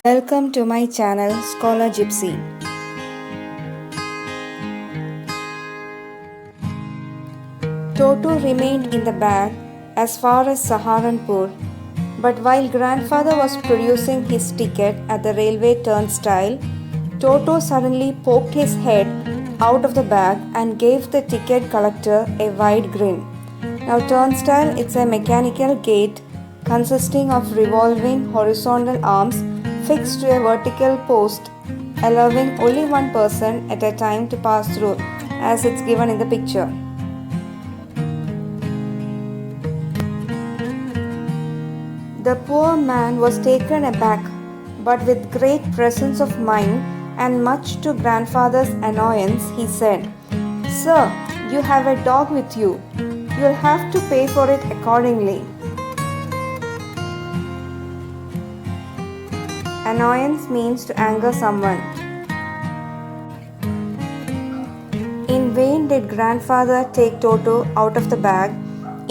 Welcome to my channel Scholar Gypsy. Toto remained in the bag as far as Saharanpur, but while grandfather was producing his ticket at the railway turnstile, Toto suddenly poked his head out of the bag and gave the ticket collector a wide grin. Now turnstile is a mechanical gate consisting of revolving horizontal arms fixed to a vertical post, allowing only one person at a time to pass through, as it's given in the picture. The poor man was taken aback, but with great presence of mind and much to grandfather's annoyance, he said, "Sir, you have a dog with you. You'll have to pay for it accordingly." Annoyance means to anger someone. In vain did grandfather take Toto out of the bag.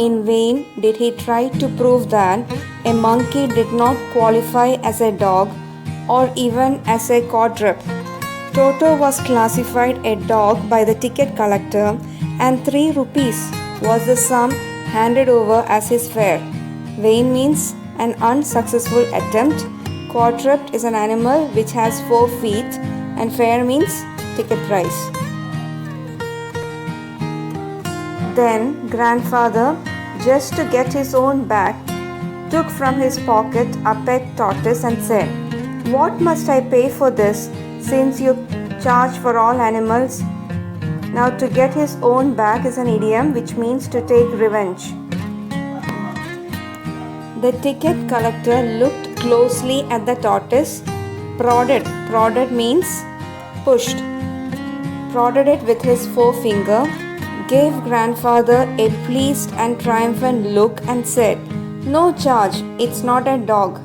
In vain did he try to prove that a monkey did not qualify as a dog or even as a quadruped. Toto was classified a dog by the ticket collector, and 3 rupees was the sum handed over as his fare. Vain means an unsuccessful attempt. Quadruped is an animal which has 4 feet, and fare means ticket price. Then grandfather, just to get his own back, took from his pocket a pet tortoise and said, "What must I pay for this, since you charge for all animals?" Now to get his own back is an idiom which means to take revenge. The ticket collector looked closely at the tortoise, prodded means pushed, prodded it with his forefinger, gave grandfather a pleased and triumphant look and said, "No charge, it's not a dog."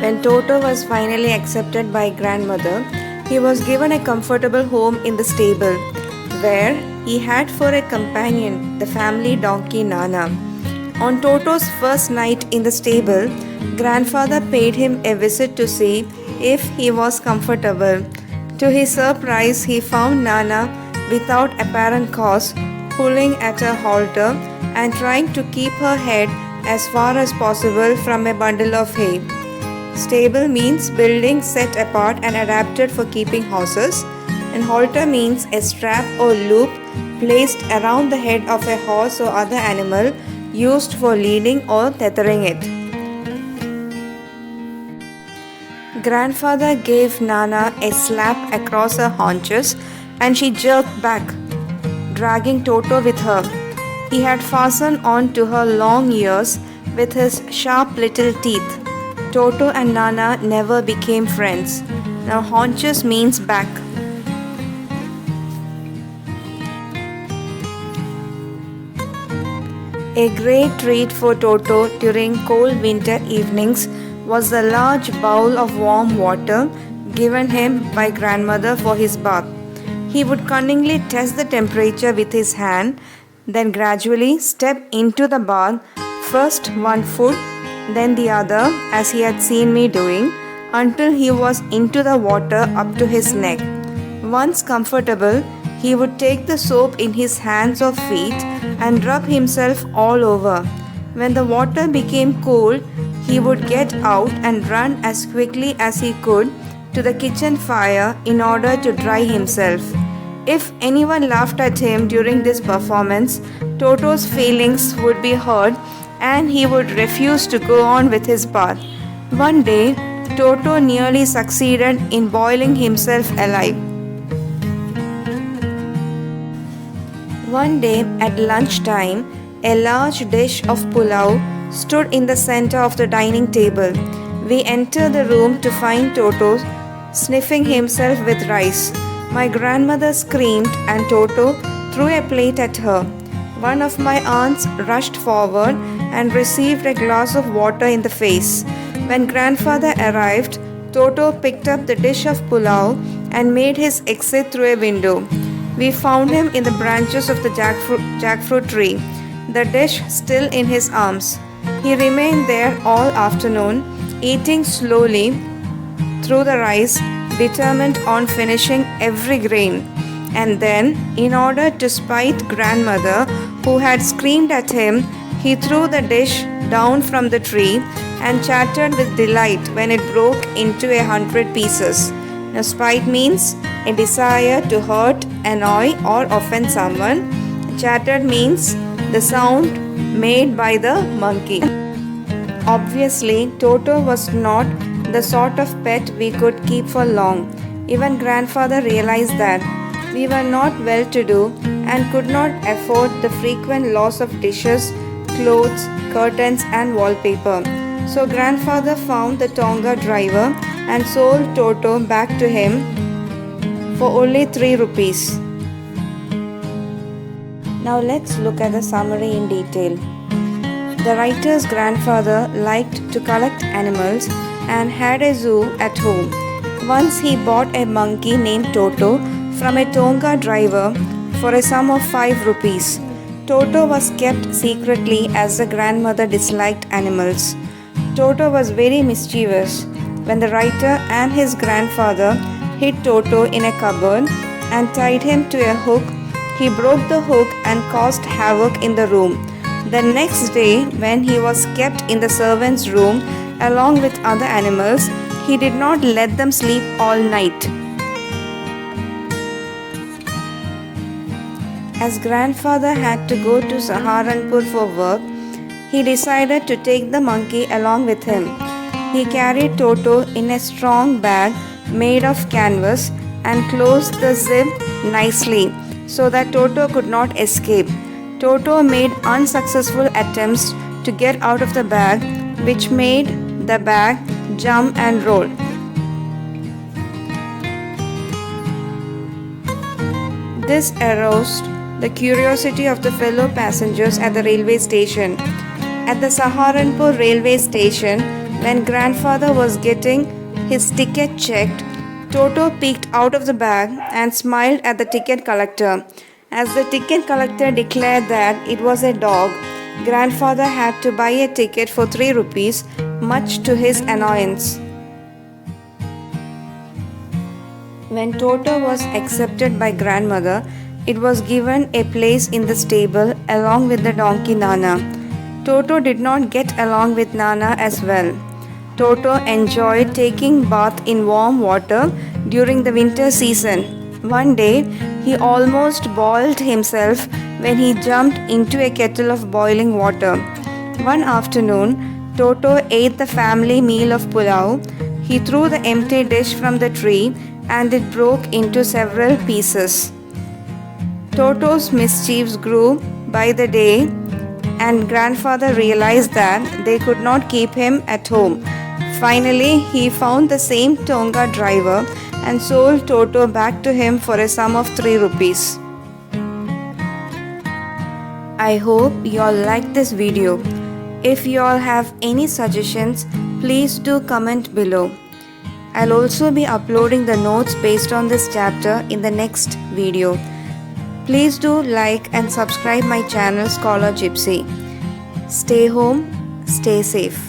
When Toto was finally accepted by grandmother, he was given a comfortable home in the stable, where he had for a companion the family donkey Nana. On Toto's first night in the stable, grandfather paid him a visit to see if he was comfortable. To his surprise, he found Nana without apparent cause, pulling at her halter and trying to keep her head as far as possible from a bundle of hay. Stable means building set apart and adapted for keeping horses, and halter means a strap or loop placed around the head of a horse or other animal used for leading or tethering it. Grandfather gave Nana a slap across her haunches and she jerked back, dragging Toto with her. He had fastened on to her long ears with his sharp little teeth. Toto and Nana never became friends. Now haunches means back. A great treat for Toto during cold winter evenings was the large bowl of warm water given him by grandmother for his bath. He would cunningly test the temperature with his hand, then gradually step into the bath, first one foot, then the other, as he had seen me doing, until he was into the water up to his neck. Once comfortable, he would take the soap in his hands or feet and rub himself all over. When the water became cool, he would get out and run as quickly as he could to the kitchen fire in order to dry himself. If anyone laughed at him during this performance, Toto's feelings would be hurt and he would refuse to go on with his bath. One day, Toto nearly succeeded in boiling himself alive. One day at lunchtime, a large dish of pulao stood in the center of the dining table. We entered the room to find Toto sniffing himself with rice. My grandmother screamed and Toto threw a plate at her. One of my aunts rushed forward and received a glass of water in the face. When grandfather arrived, Toto picked up the dish of pulao and made his exit through a window. We found him in the branches of the jackfruit tree, the dish still in his arms. He remained there all afternoon, eating slowly through the rice, determined on finishing every grain. And then, in order to spite grandmother, who had screamed at him, he threw the dish down from the tree and chattered with delight when it broke into 100 pieces. Now, spite means a desire to hurt, annoy, or offend someone. Chattered means the sound made by the monkey. Obviously, Toto was not the sort of pet we could keep for long. Even grandfather realized that we were not well to do and could not afford the frequent loss of dishes, clothes, curtains, and wallpaper. So grandfather found the Tonga driver and sold Toto back to him for only 3 rupees. Now let's look at the summary in detail. The writer's grandfather liked to collect animals and had a zoo at home. Once he bought a monkey named Toto from a Tonga driver for a sum of 5 rupees. Toto was kept secretly as the grandmother disliked animals. Toto was very mischievous. When the writer and his grandfather hid Toto in a cupboard and tied him to a hook, he broke the hook and caused havoc in the room. The next day, when he was kept in the servants' room along with other animals, he did not let them sleep all night. As grandfather had to go to Saharanpur for work, he decided to take the monkey along with him. He carried Toto in a strong bag made of canvas and closed the zip nicely so that Toto could not escape. Toto made unsuccessful attempts to get out of the bag, which made the bag jump and roll. This aroused the curiosity of the fellow passengers at the railway station. At the Saharanpur railway station, when grandfather was getting his ticket checked, Toto peeked out of the bag and smiled at the ticket collector. As the ticket collector declared that it was a dog, grandfather had to buy a ticket for 3 rupees, much to his annoyance. When Toto was accepted by grandmother, it was given a place in the stable along with the donkey Nana. Toto did not get along with Nana as well. Toto enjoyed taking bath in warm water during the winter season. One day, he almost boiled himself when he jumped into a kettle of boiling water. One afternoon, Toto ate the family meal of pulao. He threw the empty dish from the tree and it broke into several pieces. Toto's mischiefs grew by the day, and grandfather realized that they could not keep him at home. Finally, he found the same Tonga driver and sold Toto back to him for a sum of 3 rupees. I hope you all liked this video. If you all have any suggestions, please do comment below. I'll also be uploading the notes based on this chapter in the next video. Please do like and subscribe my channel Scholar Gypsy. Stay home, stay safe.